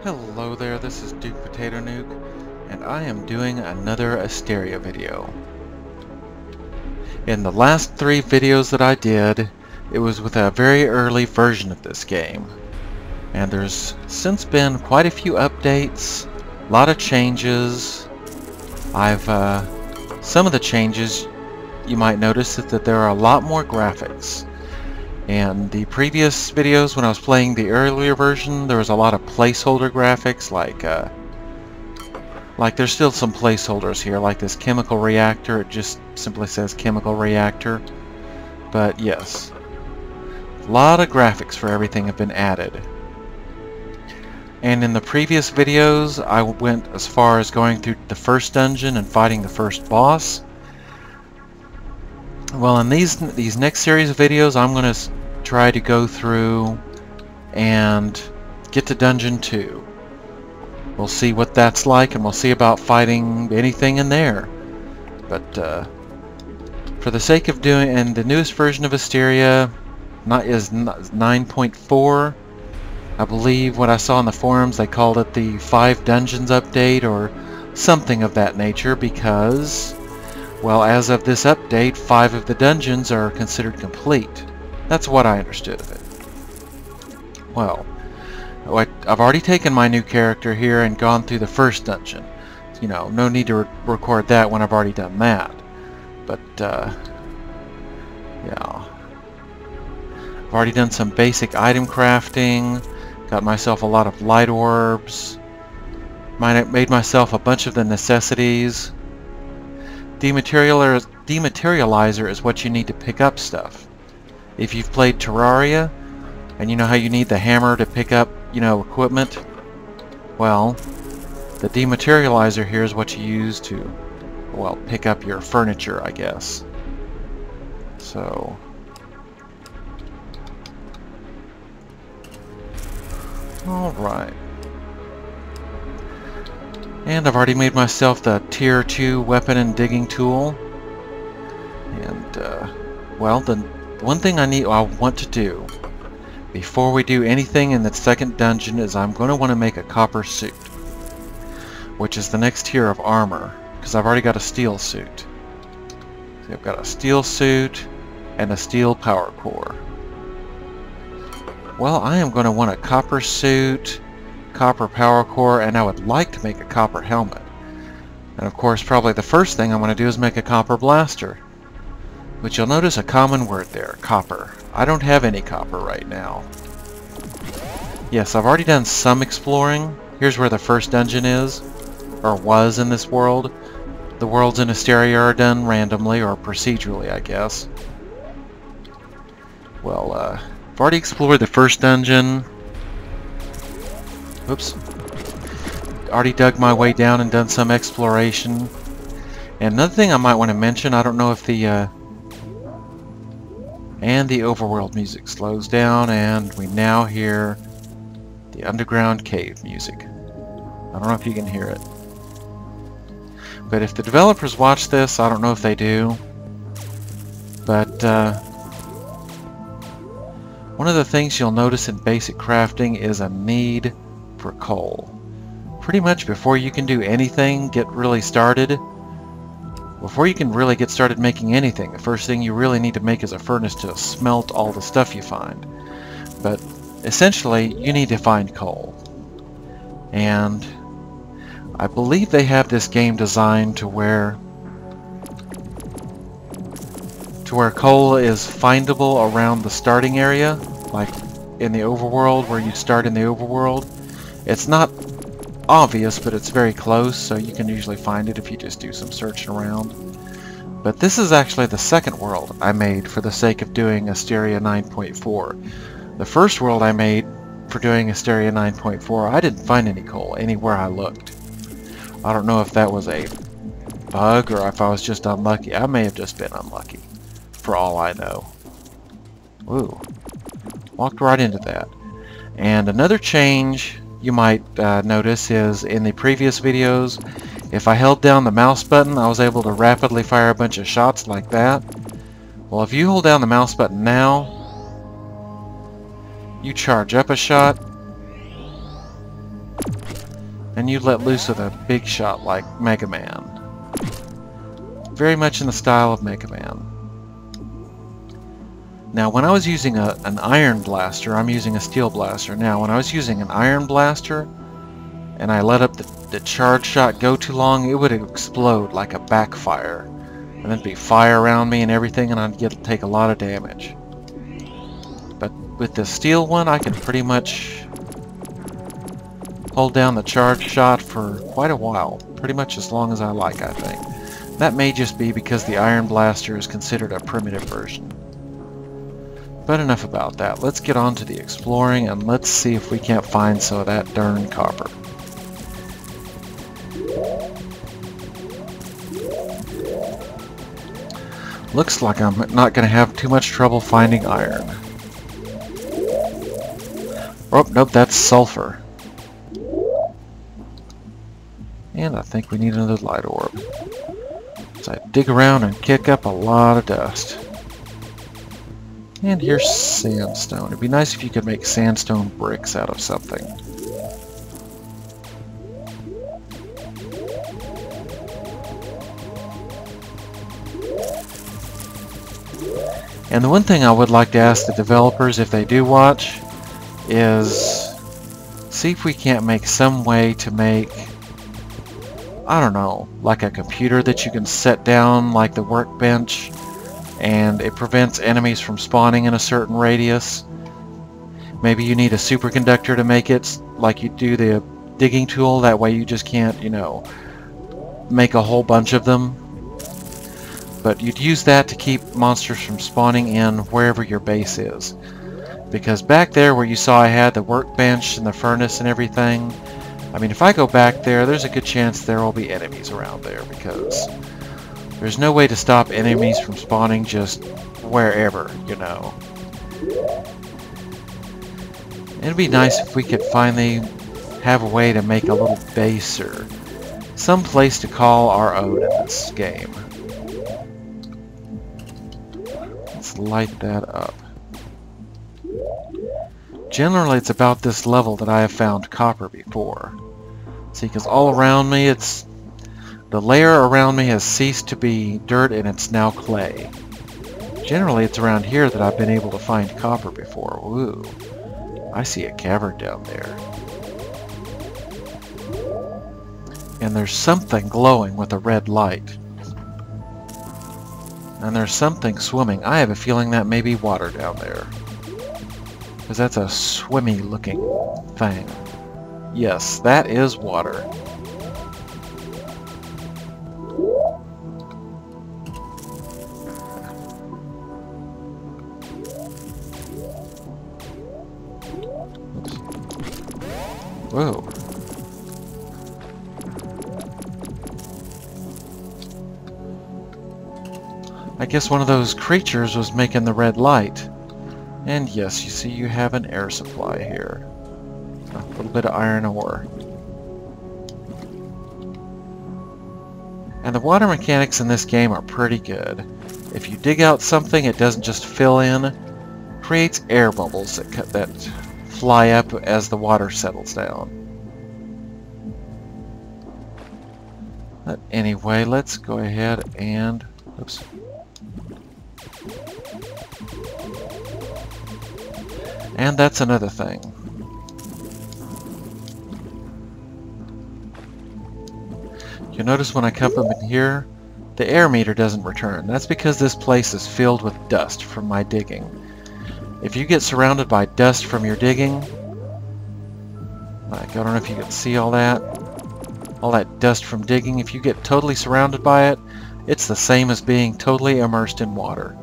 Hello there, this is Duke Potato Nuke, and I am doing another Asteria video. In the last 3 videos that I did, it was with a very early version of this game. And there's since been quite a few updates, a lot of changes. Some of the changes you might notice is that there are a lot more graphics. In the previous videos, when I was playing the earlier version, there was a lot of placeholder graphics, like there's still some placeholders here, like this chemical reactor. It just simply says chemical reactor. But yes, a lot of graphics for everything have been added. And in the previous videos, I went as far as going through the first dungeon and fighting the first boss. Well, in these next series of videos, I'm going to try to go through and get to Dungeon 2. We'll see what that's like, and we'll see about fighting anything in there. But for the sake of doing, and the newest version of Asteria is 9.4. I believe what I saw in the forums, they called it the 5 Dungeons update or something of that nature, because, well, as of this update, 5 of the dungeons are considered complete. That's what I understood of it. Well, I've already taken my new character here and gone through the first dungeon. You know, no need to record that when I've already done that. But, yeah. I've already done some basic item crafting, got myself a lot of light orbs, made myself a bunch of the necessities. Dematerializer is what you need to pick up stuff. If you've played Terraria, and you know how you need the hammer to pick up, you know, equipment, well, the dematerializer here is what you use to, well, pick up your furniture, I guess. So, alright. And I've already made myself the Tier 2 weapon and digging tool. And, well, the one thing I want to do before we do anything in the second dungeon is I'm going to want to make a copper suit, which is the next tier of armor, because I've already got a steel suit. So I've got a steel suit and a steel power core. Well, I am going to want a copper suit, copper power core, and I would like to make a copper helmet. And of course, probably the first thing I'm going to do is make a copper blaster. But you'll notice a common word there, copper. I don't have any copper right now. Yes, I've already done some exploring. Here's where the first dungeon is, or was in this world. The worlds in Asteria are done randomly, or procedurally, I guess. Well, I've already explored the first dungeon. Oops. Already dug my way down and done some exploration. And another thing I might want to mention, I don't know if the overworld music slows down, and we now hear the underground cave music. I don't know if you can hear it. But if the developers watch this, I don't know if they do. But one of the things you'll notice in basic crafting is a need for coal. Pretty much before you can do anything, get really started, before you can really get started making anything, the first thing you really need to make is a furnace to smelt all the stuff you find. But essentially, you need to find coal. And I believe they have this game designed to where coal is findable around the starting area, like in the overworld, where you start in the overworld. It's not obvious, but it's very close, so you can usually find it if you just do some searching around. But this is actually the second world I made for the sake of doing Asteria 9.4. The first world I made for doing Asteria 9.4, I didn't find any coal anywhere I looked. I don't know if that was a bug or if I was just unlucky. I may have just been unlucky, for all I know. Ooh, walked right into that. And another change you might notice is in the previous videos, if I held down the mouse button, I was able to rapidly fire a bunch of shots like that. Well, if you hold down the mouse button now, you charge up a shot, and you let loose with a big shot like Mega Man. Very much in the style of Mega Man. Now, when I was using an iron blaster, I'm using a steel blaster. Now, when I was using an iron blaster, and I let up the charge shot go too long, it would explode like a backfire. And there'd be fire around me and everything, and I'd take a lot of damage. But with the steel one, I can pretty much hold down the charge shot for quite a while. Pretty much as long as I like, I think. That may just be because the iron blaster is considered a primitive version. But enough about that. Let's get on to the exploring, and let's see if we can't find some of that darn copper. Looks like I'm not going to have too much trouble finding iron. Oh, nope, that's sulfur. And I think we need another light orb. So I dig around and kick up a lot of dust. And here's sandstone. It'd be nice if you could make sandstone bricks out of something. And the one thing I would like to ask the developers, if they do watch, is see if we can't make some way to make, I don't know, like a computer that you can set down like the workbench, and it prevents enemies from spawning in a certain radius. Maybe you need a superconductor to make it like you do the digging tool, that way you just can't, you know, make a whole bunch of them. But you'd use that to keep monsters from spawning in wherever your base is. Because back there where you saw I had the workbench and the furnace and everything, I mean, if I go back there, there's a good chance there will be enemies around there, because there's no way to stop enemies from spawning just wherever, you know. It'd be nice if we could finally have a way to make a little base or some place to call our own in this game. Let's light that up. Generally, it's about this level that I have found copper before. See, because all around me, the layer around me has ceased to be dirt and it's now clay. Generally, it's around here that I've been able to find copper before. Ooh, I see a cavern down there. And there's something glowing with a red light. And there's something swimming. I have a feeling that may be water down there. Because that's a swimmy looking thing. Yes, that is water. Whoa. I guess one of those creatures was making the red light. And yes, you see you have an air supply here. A little bit of iron ore. And the water mechanics in this game are pretty good. If you dig out something, it doesn't just fill in. It creates air bubbles that fly up as the water settles down. But anyway, let's go ahead and... Oops. And that's another thing. You'll notice when I come up in here, the air meter doesn't return. That's because this place is filled with dust from my digging. If you get surrounded by dust from your digging, like, I don't know if you can see all that dust from digging, if you get totally surrounded by it, it's the same as being totally immersed in water.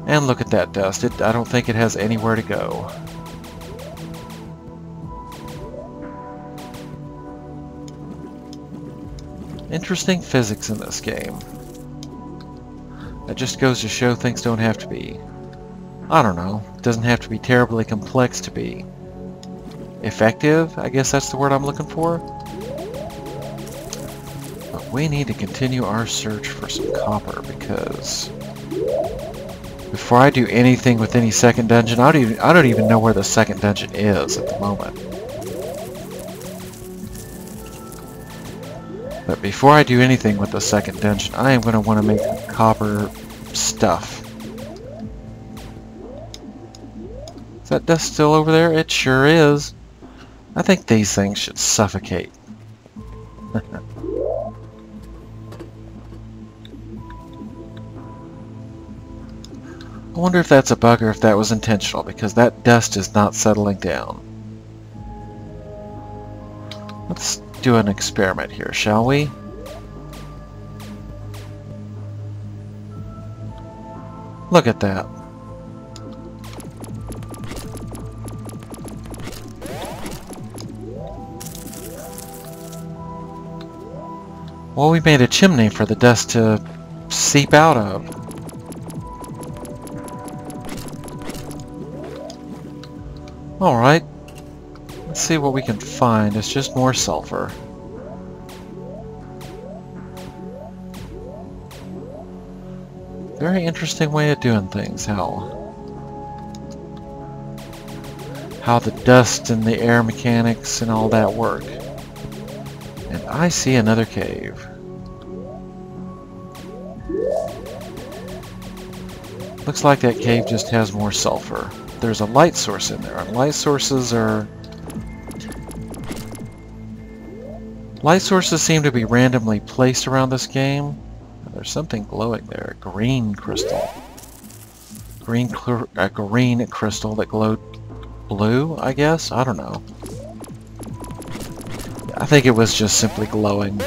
And look at that dust. I don't think it has anywhere to go. Interesting physics in this game. That just goes to show things don't have to be, I don't know, it doesn't have to be terribly complex to be effective. I guess that's the word I'm looking for. But we need to continue our search for some copper, because before I do anything with any second dungeon, I don't even know where the second dungeon is at the moment. But before I do anything with the second dungeon, I am going to want to make some copper stuff. Is that dust still over there? It sure is. I think these things should suffocate. I wonder if that's a bug or if that was intentional, because that dust is not settling down. Let's do an experiment here, shall we? Look at that. Well, we made a chimney for the dust to seep out of. Alright. Let's see what we can find. It's just more sulfur. Very interesting way of doing things, how the dust and the air mechanics and all that work. And I see another cave. Looks like that cave just has more sulfur. There's a light source in there, and light sources seem to be randomly placed around this game. There's something glowing there. Green crystal. Green crystal that glowed blue, I guess? I don't know. I think it was just simply glowing.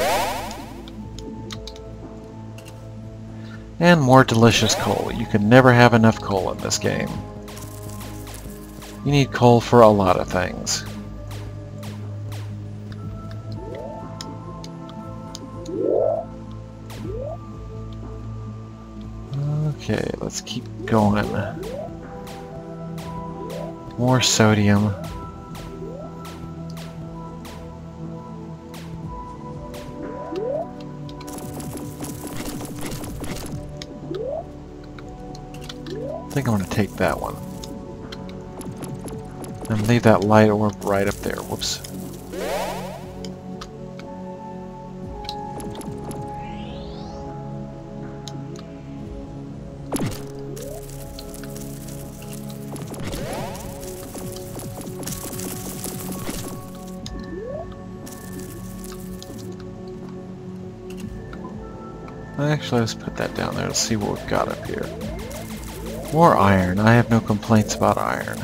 And more delicious coal. You can never have enough coal in this game. You need coal for a lot of things. Okay, let's keep going. More sodium. I think I'm going to take that one. And leave that light orb right up there. Whoops. Actually, let's put that down there. Let's see what we've got up here. More iron. I have no complaints about iron.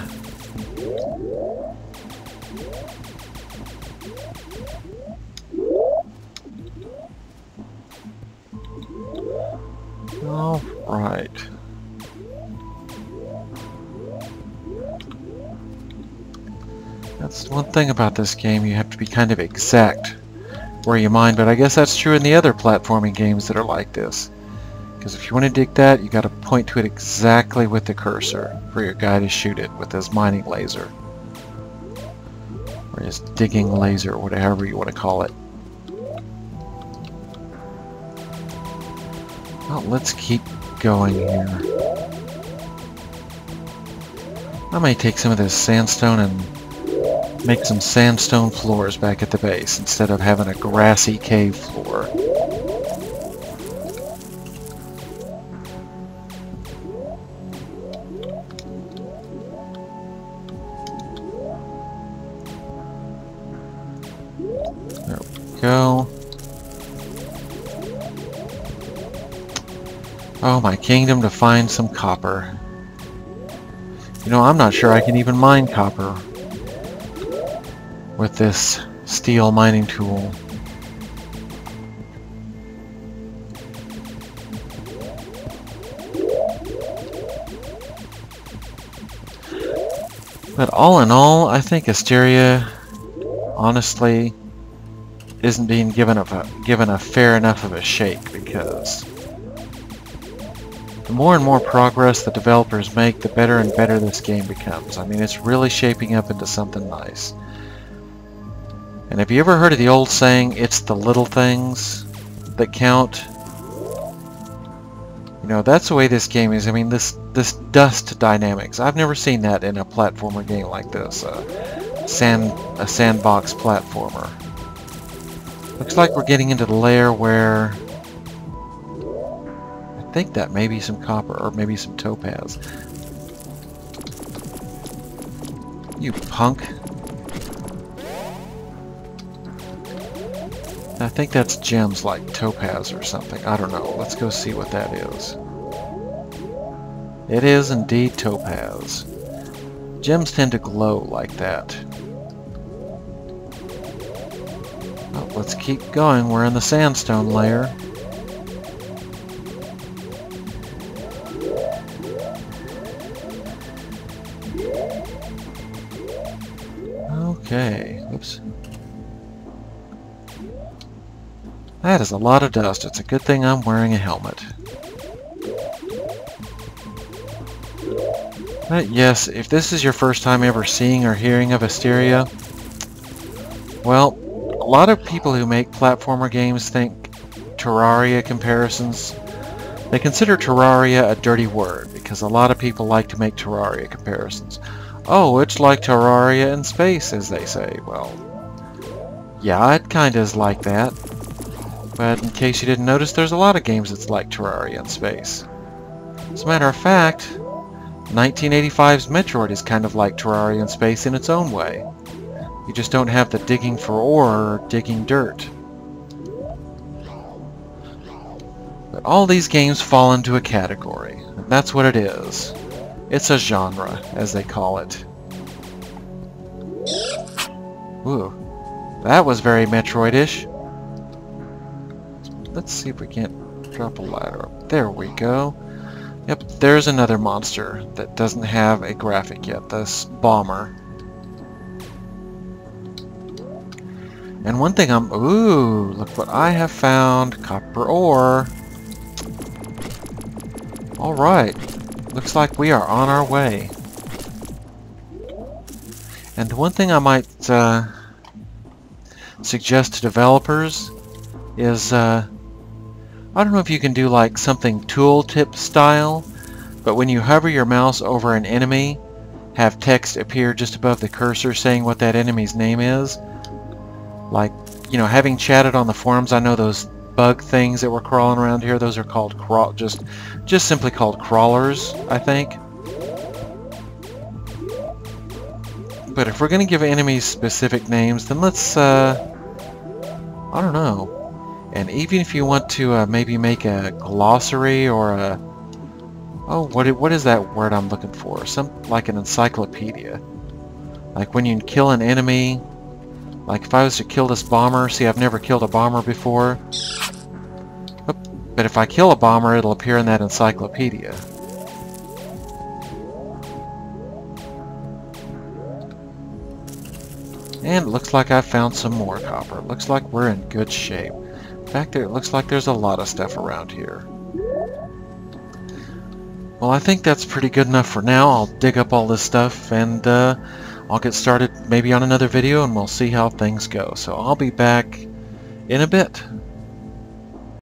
Alright. That's one thing about this game. You have to be kind of exact where you mine, but I guess that's true in the other platforming games that are like this. Because if you want to dig that, you got to point to it exactly with the cursor for your guy to shoot it with his mining laser. Or his digging laser, or whatever you want to call it. Well, let's keep going here. I may take some of this sandstone and make some sandstone floors back at the base instead of having a grassy cave floor. There we go. Oh, my kingdom to find some copper. You know, I'm not sure I can even mine copper with this steel mining tool. But all in all, I think Asteria, honestly, isn't being given a fair enough of a shake, because the more and more progress the developers make, the better and better this game becomes. I mean, it's really shaping up into something nice. And have you ever heard of the old saying, it's the little things that count? You know, that's the way this game is. I mean, this dust dynamics, I've never seen that in a platformer game like this. A sandbox platformer. Looks like we're getting into the layer where... I think that may be some copper, or maybe some topaz. You punk. I think that's gems like topaz or something. I don't know. Let's go see what that is. It is indeed topaz. Gems tend to glow like that. Well, let's keep going. We're in the sandstone layer. Okay. Oops. That is a lot of dust. It's a good thing I'm wearing a helmet. But yes, if this is your first time ever seeing or hearing of Asteria, well, a lot of people who make platformer games think Terraria comparisons. They consider Terraria a dirty word because a lot of people like to make Terraria comparisons. Oh, it's like Terraria in space, as they say. Well, yeah, it kinda is like that. But in case you didn't notice, there's a lot of games that's like Terraria in space. As a matter of fact, 1985's Metroid is kind of like Terraria in space in its own way. You just don't have the digging for ore or digging dirt. But all these games fall into a category, and that's what it is. It's a genre, as they call it. Ooh, that was very Metroid-ish. Let's see if we can't drop a ladder up. There we go. Yep, there's another monster that doesn't have a graphic yet, this bomber. And one thing ooh, look what I have found, copper ore. Alright, looks like we are on our way. And one thing I might suggest to developers is, I don't know if you can do like something tooltip style, but when you hover your mouse over an enemy, have text appear just above the cursor saying what that enemy's name is. Like, you know, having chatted on the forums, I know those bug things that were crawling around here, those are called just simply called crawlers, I think. But if we're going to give enemies specific names, then let's, I don't know. And even if you want to maybe make a glossary or a... Oh, what is that word I'm looking for? Like an encyclopedia. Like when you kill an enemy... Like if I was to kill this bomber... See, I've never killed a bomber before. But if I kill a bomber, it'll appear in that encyclopedia. And it looks like I've found some more copper. It looks like we're in good shape. In fact, it looks like there's a lot of stuff around here. Well, I think that's pretty good enough for now. I'll dig up all this stuff and I'll get started maybe on another video and we'll see how things go. So I'll be back in a bit.